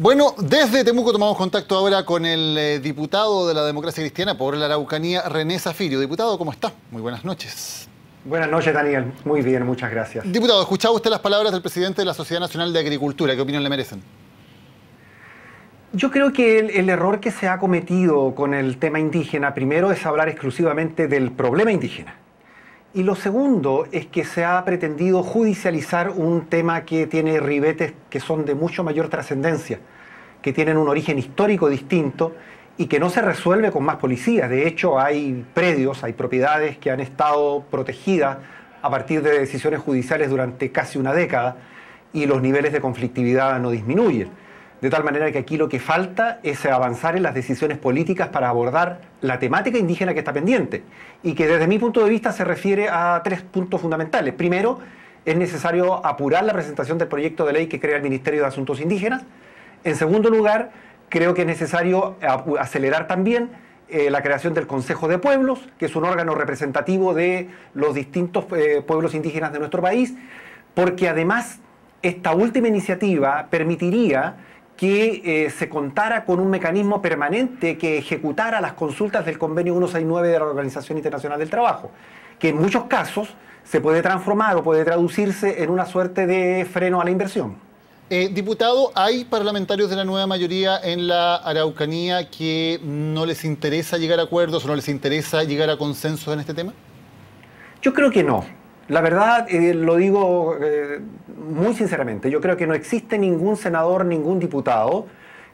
Bueno, desde Temuco tomamos contacto ahora con el diputado de la Democracia Cristiana por la Araucanía, René Zafirio. Diputado, ¿cómo está? Muy buenas noches. Buenas noches, Daniel. Muy bien, muchas gracias. Diputado, ¿escuchaba usted las palabras del presidente de la Sociedad Nacional de Agricultura? ¿Qué opinión le merecen? Yo creo que el error que se ha cometido con el tema indígena, primero es hablar exclusivamente del problema indígena. Y lo segundo es que se ha pretendido judicializar un tema que tiene ribetes que son de mucho mayor trascendencia, que tienen un origen histórico distinto y que no se resuelve con más policías. De hecho, hay predios, hay propiedades que han estado protegidas a partir de decisiones judiciales durante casi una década y los niveles de conflictividad no disminuyen. De tal manera que aquí lo que falta es avanzar en las decisiones políticas para abordar la temática indígena que está pendiente y que desde mi punto de vista se refiere a tres puntos fundamentales. Primero, es necesario apurar la presentación del proyecto de ley que crea el Ministerio de Asuntos Indígenas. En segundo lugar, creo que es necesario acelerar también la creación del Consejo de Pueblos, que es un órgano representativo de los distintos pueblos indígenas de nuestro país, porque además esta última iniciativa permitiría que se contara con un mecanismo permanente que ejecutara las consultas del Convenio 169 de la Organización Internacional del Trabajo, que en muchos casos se puede transformar o puede traducirse en una suerte de freno a la inversión. Diputado, ¿hay parlamentarios de la nueva mayoría en la Araucanía que no les interesa llegar a acuerdos o no les interesa llegar a consensos en este tema? Yo creo que no. La verdad, lo digo muy sinceramente, yo creo que no existe ningún senador, ningún diputado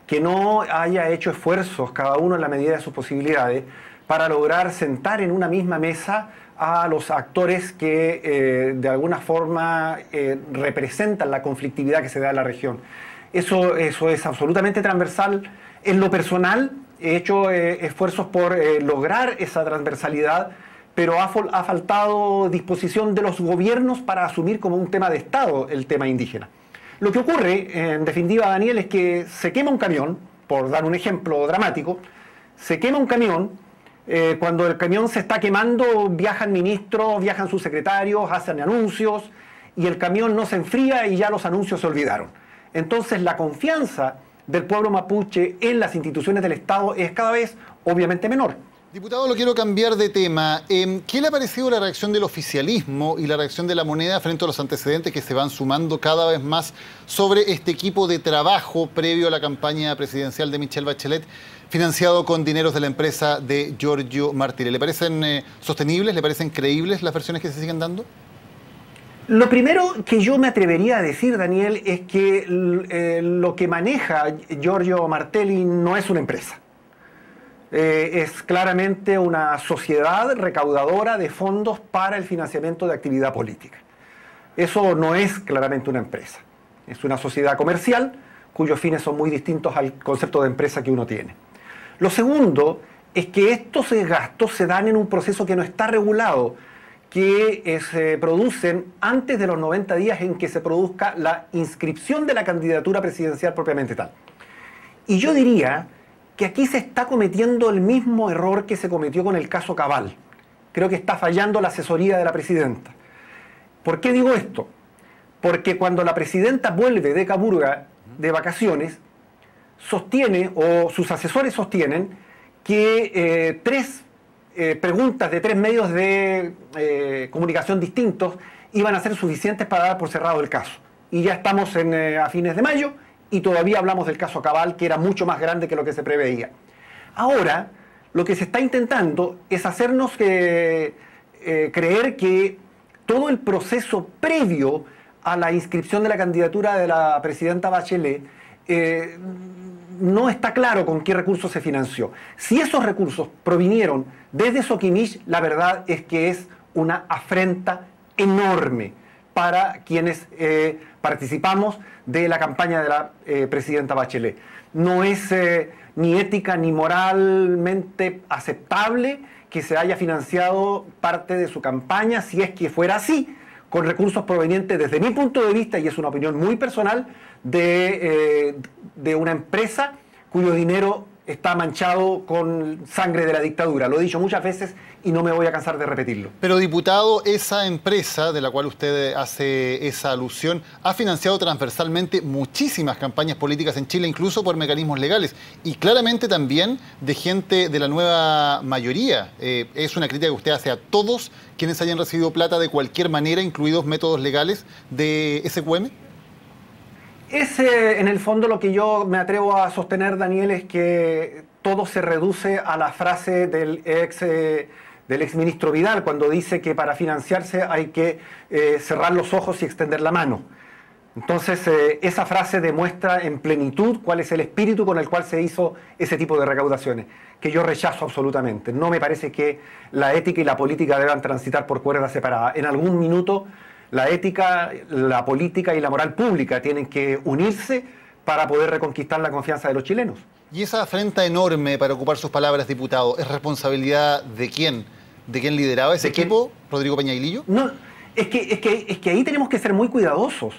que no haya hecho esfuerzos, cada uno en la medida de sus posibilidades, para lograr sentar en una misma mesa a los actores que de alguna forma representan la conflictividad que se da en la región. Eso es absolutamente transversal. En lo personal, he hecho esfuerzos por lograr esa transversalidad, pero ha faltado disposición de los gobiernos para asumir como un tema de Estado el tema indígena. Lo que ocurre, en definitiva, Daniel, es que se quema un camión, por dar un ejemplo dramático, se quema un camión, cuando el camión se está quemando viajan ministros, viajan sus secretarios, hacen anuncios, y el camión no se enfría y ya los anuncios se olvidaron. Entonces la confianza del pueblo mapuche en las instituciones del Estado es cada vez obviamente menor. Diputado, lo quiero cambiar de tema. ¿Qué le ha parecido la reacción del oficialismo y la reacción de la moneda frente a los antecedentes que se van sumando cada vez más sobre este equipo de trabajo previo a la campaña presidencial de Michelle Bachelet, financiado con dineros de la empresa de Giorgio Martire? ¿Le parecen sostenibles, le parecen creíbles las versiones que se siguen dando? Lo primero que yo me atrevería a decir, Daniel, es que lo que maneja Giorgio Martelli no es una empresa. Es claramente una sociedad recaudadora de fondos para el financiamiento de actividad política. Eso no es claramente una empresa. Es una sociedad comercial cuyos fines son muy distintos al concepto de empresa que uno tiene. Lo segundo es que estos gastos se dan en un proceso que no está regulado, que se producen antes de los 90 días en que se produzca la inscripción de la candidatura presidencial propiamente tal. Y yo diría que aquí se está cometiendo el mismo error que se cometió con el caso Cabal. Creo que está fallando la asesoría de la presidenta. ¿Por qué digo esto? Porque cuando la presidenta vuelve de Caburga de vacaciones, sostiene, o sus asesores sostienen, que tres preguntas de tres medios de comunicación distintos iban a ser suficientes para dar por cerrado el caso. Y ya estamos a fines de mayo, y todavía hablamos del caso Cabal, que era mucho más grande que lo que se preveía. Ahora, lo que se está intentando es hacernos creer que todo el proceso previo a la inscripción de la candidatura de la presidenta Bachelet no está claro con qué recursos se financió. Si esos recursos provinieron desde Soquimich, la verdad es que es una afrenta enorme para quienes participamos de la campaña de la presidenta Bachelet. No es ni ética ni moralmente aceptable que se haya financiado parte de su campaña, si es que fuera así, con recursos provenientes, desde mi punto de vista, y es una opinión muy personal, de una empresa cuyo dinero está manchado con sangre de la dictadura. Lo he dicho muchas veces y no me voy a cansar de repetirlo. Pero, diputado, esa empresa de la cual usted hace esa alusión ha financiado transversalmente muchísimas campañas políticas en Chile, incluso por mecanismos legales, y claramente también de gente de la nueva mayoría. Es una crítica que usted hace a todos quienes hayan recibido plata de cualquier manera, incluidos métodos legales de SQM. En el fondo, lo que yo me atrevo a sostener, Daniel, es que todo se reduce a la frase del ex ministro Vidal, cuando dice que para financiarse hay que cerrar los ojos y extender la mano. Entonces, esa frase demuestra en plenitud cuál es el espíritu con el cual se hizo ese tipo de recaudaciones, que yo rechazo absolutamente. No me parece que la ética y la política deban transitar por cuerdas separadas. En algún minuto, la ética, la política y la moral pública tienen que unirse para poder reconquistar la confianza de los chilenos. Y esa afrenta enorme, para ocupar sus palabras, diputado, ¿es responsabilidad de quién? ¿De quién lideraba ese equipo? ¿Rodrigo Peñailillo? No, es que ahí tenemos que ser muy cuidadosos.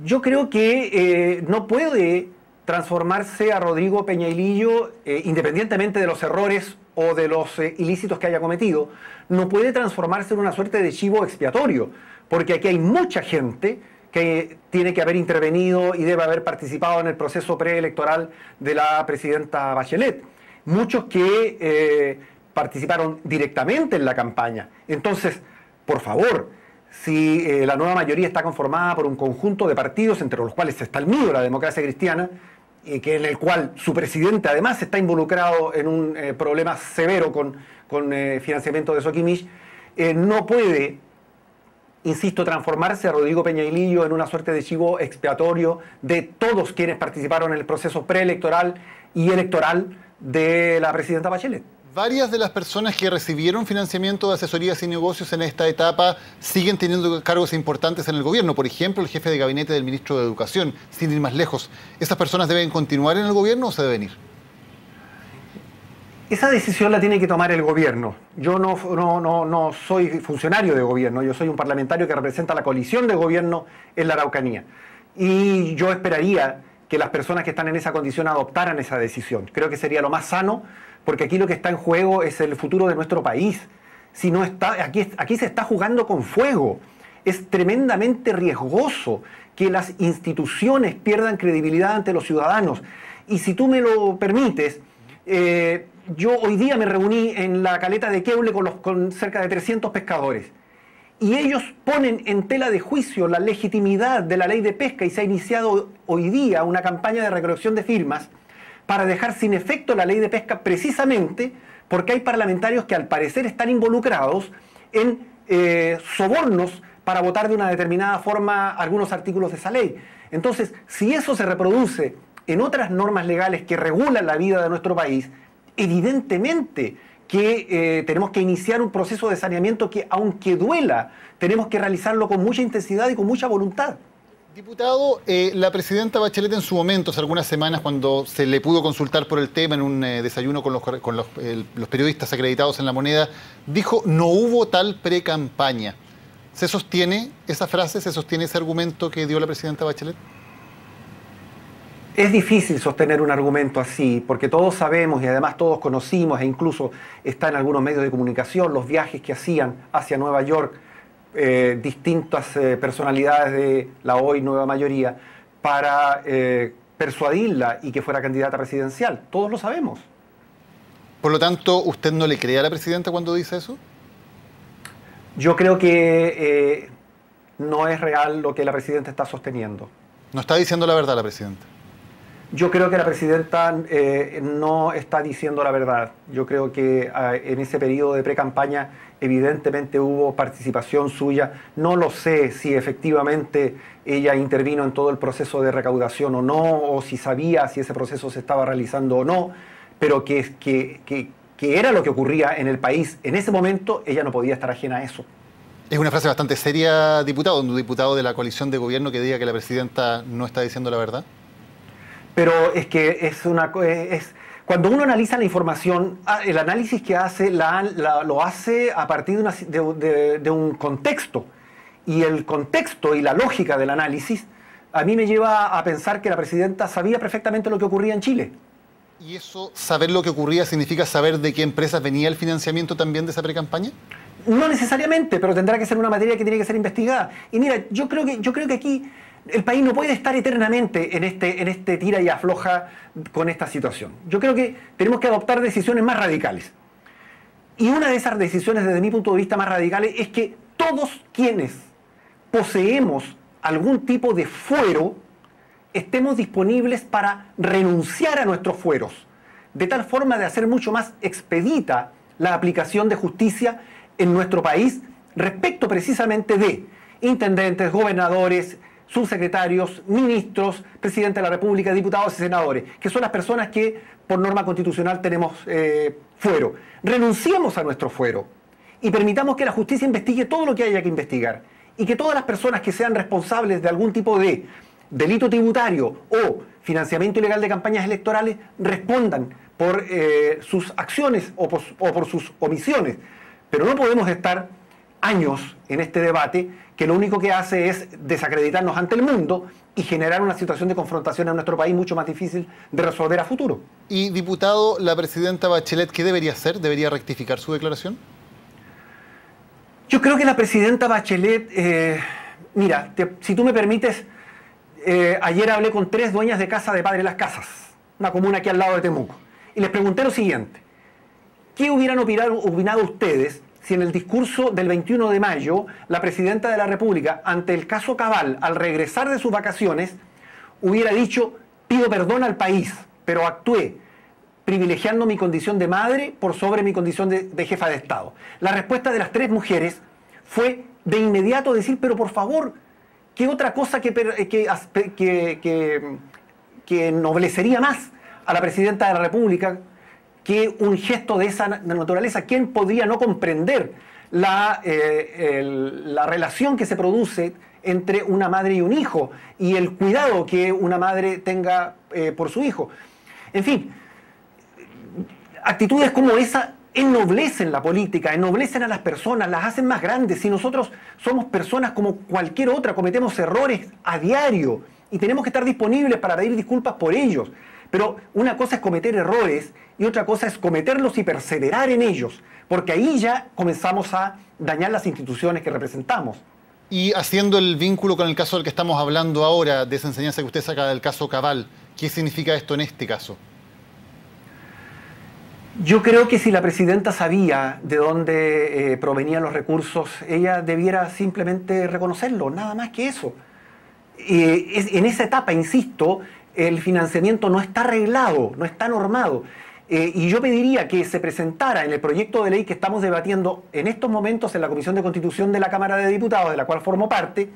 Yo creo que no puede transformarse a Rodrigo Peñailillo, independientemente de los errores o de los ilícitos que haya cometido, no puede transformarse en una suerte de chivo expiatorio, porque aquí hay mucha gente que tiene que haber intervenido y debe haber participado en el proceso preelectoral de la presidenta Bachelet. Muchos que participaron directamente en la campaña. Entonces, por favor, si la nueva mayoría está conformada por un conjunto de partidos, entre los cuales está el mío, la Democracia Cristiana, en el cual su presidente además está involucrado en un problema severo con financiamiento de Soquimich, no puede, insisto, transformarse a Rodrigo Peñailillo en una suerte de chivo expiatorio de todos quienes participaron en el proceso preelectoral y electoral de la presidenta Bachelet. Varias de las personas que recibieron financiamiento de asesorías y negocios en esta etapa siguen teniendo cargos importantes en el gobierno. Por ejemplo, el jefe de gabinete del ministro de Educación, sin ir más lejos. ¿Esas personas deben continuar en el gobierno o se deben ir? Esa decisión la tiene que tomar el gobierno. Yo no soy funcionario de gobierno, yo soy un parlamentario que representa la coalición de gobierno en la Araucanía. Y yo esperaría que las personas que están en esa condición adoptaran esa decisión. Creo que sería lo más sano, porque aquí lo que está en juego es el futuro de nuestro país. Si no está, aquí se está jugando con fuego. Es tremendamente riesgoso que las instituciones pierdan credibilidad ante los ciudadanos. Y si tú me lo permites, yo hoy día me reuní en la caleta de Queule con cerca de 300 pescadores. Y ellos ponen en tela de juicio la legitimidad de la ley de pesca y se ha iniciado hoy día una campaña de recolección de firmas para dejar sin efecto la ley de pesca precisamente porque hay parlamentarios que al parecer están involucrados en sobornos para votar de una determinada forma algunos artículos de esa ley. Entonces, si eso se reproduce en otras normas legales que regulan la vida de nuestro país, evidentemente que tenemos que iniciar un proceso de saneamiento que, aunque duela, tenemos que realizarlo con mucha intensidad y con mucha voluntad. Diputado, la presidenta Bachelet en su momento, hace algunas semanas, cuando se le pudo consultar por el tema en un desayuno con los periodistas acreditados en La Moneda, dijo: no hubo tal pre-campaña. ¿Se sostiene esa frase, se sostiene ese argumento que dio la presidenta Bachelet? Es difícil sostener un argumento así, porque todos sabemos y además todos conocimos, e incluso está en algunos medios de comunicación, los viajes que hacían hacia Nueva York distintas personalidades de la hoy nueva mayoría para persuadirla y que fuera candidata presidencial. Todos lo sabemos. Por lo tanto, ¿usted no le cree a la presidenta cuando dice eso? Yo creo que no es real lo que la presidenta está sosteniendo. No está diciendo la verdad la presidenta. Yo creo que la presidenta no está diciendo la verdad. Yo creo que en ese periodo de pre-campaña evidentemente hubo participación suya. No lo sé si efectivamente ella intervino en todo el proceso de recaudación o no, o si sabía si ese proceso se estaba realizando o no, pero que era lo que ocurría en el país en ese momento, ella no podía estar ajena a eso. Es una frase bastante seria, diputado, un diputado de la coalición de gobierno que diga que la presidenta no está diciendo la verdad. Pero es que cuando uno analiza la información, el análisis que hace lo hace a partir de un contexto. Y el contexto y la lógica del análisis a mí me lleva a pensar que la presidenta sabía perfectamente lo que ocurría en Chile. ¿Y eso, saber lo que ocurría, significa saber de qué empresas venía el financiamiento también de esa precampaña? No necesariamente, pero tendrá que ser una materia que tiene que ser investigada. Y mira, yo creo que aquí el país no puede estar eternamente en este tira y afloja con esta situación. Yo creo que tenemos que adoptar decisiones más radicales. Y una de esas decisiones, desde mi punto de vista, más radicales es que todos quienes poseemos algún tipo de fuero estemos disponibles para renunciar a nuestros fueros, de tal forma de hacer mucho más expedita la aplicación de justicia en nuestro país respecto precisamente de intendentes, gobernadores, subsecretarios, ministros, presidente de la República, diputados y senadores, que son las personas que por norma constitucional tenemos fuero. Renunciemos a nuestro fuero y permitamos que la justicia investigue todo lo que haya que investigar y que todas las personas que sean responsables de algún tipo de delito tributario o financiamiento ilegal de campañas electorales respondan por sus acciones o por sus omisiones. Pero no podemos estar años en este debate que lo único que hace es desacreditarnos ante el mundo y generar una situación de confrontación en nuestro país mucho más difícil de resolver a futuro. Y, diputado, la presidenta Bachelet, ¿qué debería hacer? ¿Debería rectificar su declaración? Yo creo que la presidenta Bachelet, mira, si tú me permites, ayer hablé con 3 dueñas de casa de Padre Las Casas, una comuna aquí al lado de Temuco, y les pregunté lo siguiente: ¿qué hubieran opinado ustedes si en el discurso del 21 de mayo la presidenta de la República, ante el caso Cabal, al regresar de sus vacaciones, hubiera dicho: pido perdón al país, pero actué privilegiando mi condición de madre por sobre mi condición de jefa de Estado? La respuesta de las 3 mujeres fue de inmediato decir: pero por favor, ¿qué otra cosa que ennoblecería más a la presidenta de la República que un gesto de esa naturaleza? ¿Quién podría no comprender la relación que se produce entre una madre y un hijo y el cuidado que una madre tenga por su hijo? En fin, actitudes como esa ennoblecen la política, ennoblecen a las personas, las hacen más grandes. Si nosotros somos personas como cualquier otra, cometemos errores a diario y tenemos que estar disponibles para pedir disculpas por ellos. Pero una cosa es cometer errores y otra cosa es cometerlos y perseverar en ellos, porque ahí ya comenzamos a dañar las instituciones que representamos. Y haciendo el vínculo con el caso del que estamos hablando ahora, de esa enseñanza que usted saca del caso Cabal, ¿qué significa esto en este caso? Yo creo que si la presidenta sabía de dónde provenían los recursos, ella debiera simplemente reconocerlo, nada más que eso. En esa etapa, insisto, el financiamiento no está arreglado, no está normado. Y yo pediría que se presentara en el proyecto de ley que estamos debatiendo en estos momentos en la Comisión de Constitución de la Cámara de Diputados, de la cual formo parte,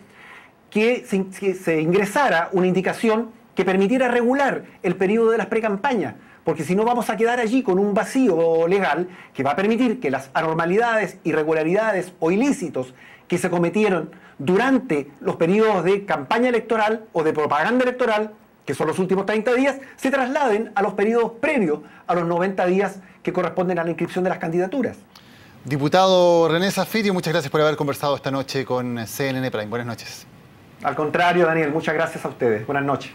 que se ingresara una indicación que permitiera regular el periodo de las precampañas, porque si no vamos a quedar allí con un vacío legal que va a permitir que las anormalidades, irregularidades o ilícitos que se cometieron durante los periodos de campaña electoral o de propaganda electoral, que son los últimos 30 días, se trasladen a los periodos previos a los 90 días que corresponden a la inscripción de las candidaturas. Diputado René Zaffirio, muchas gracias por haber conversado esta noche con CNN Prime. Buenas noches. Al contrario, Daniel, muchas gracias a ustedes. Buenas noches.